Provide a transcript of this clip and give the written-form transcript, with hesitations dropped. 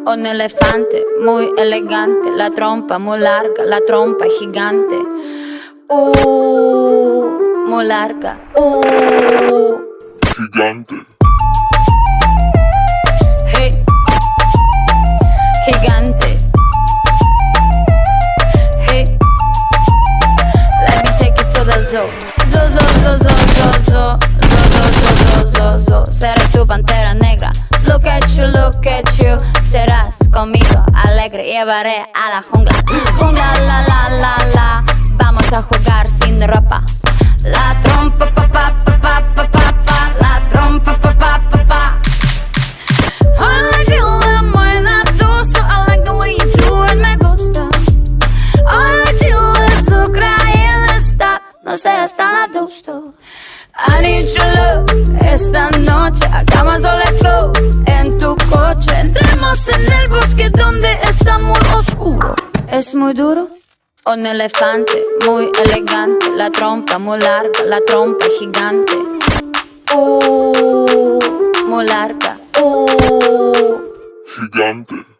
Un elefante muy elegante, la trompa muy larga, la trompa gigante. Muy larga. Gigante. Hey. Gigante. Hey. Let me take you to the zoo. Zoo, zoo, zoo, zoo, zoo, zoo. Zoo. Seré tu pantera negra. Look at you. Serás conmigo alegre. Llevaré a la jungla. Jungla, la. Vamos a jugar sin ropa. La trompa, pa. La trompa, pa. I like you, la buena doso. I like the way you do it, me gusta. I like you, azúcar y el está. No seas tan adusto. I need your love. Esta noche hagamos o let's go. En tu coche entremos en el bosque donde está muy oscuro. Es muy duro. Un elefante muy elegante, la trompa muy larga, la trompa gigante. Muy larga. Gigante.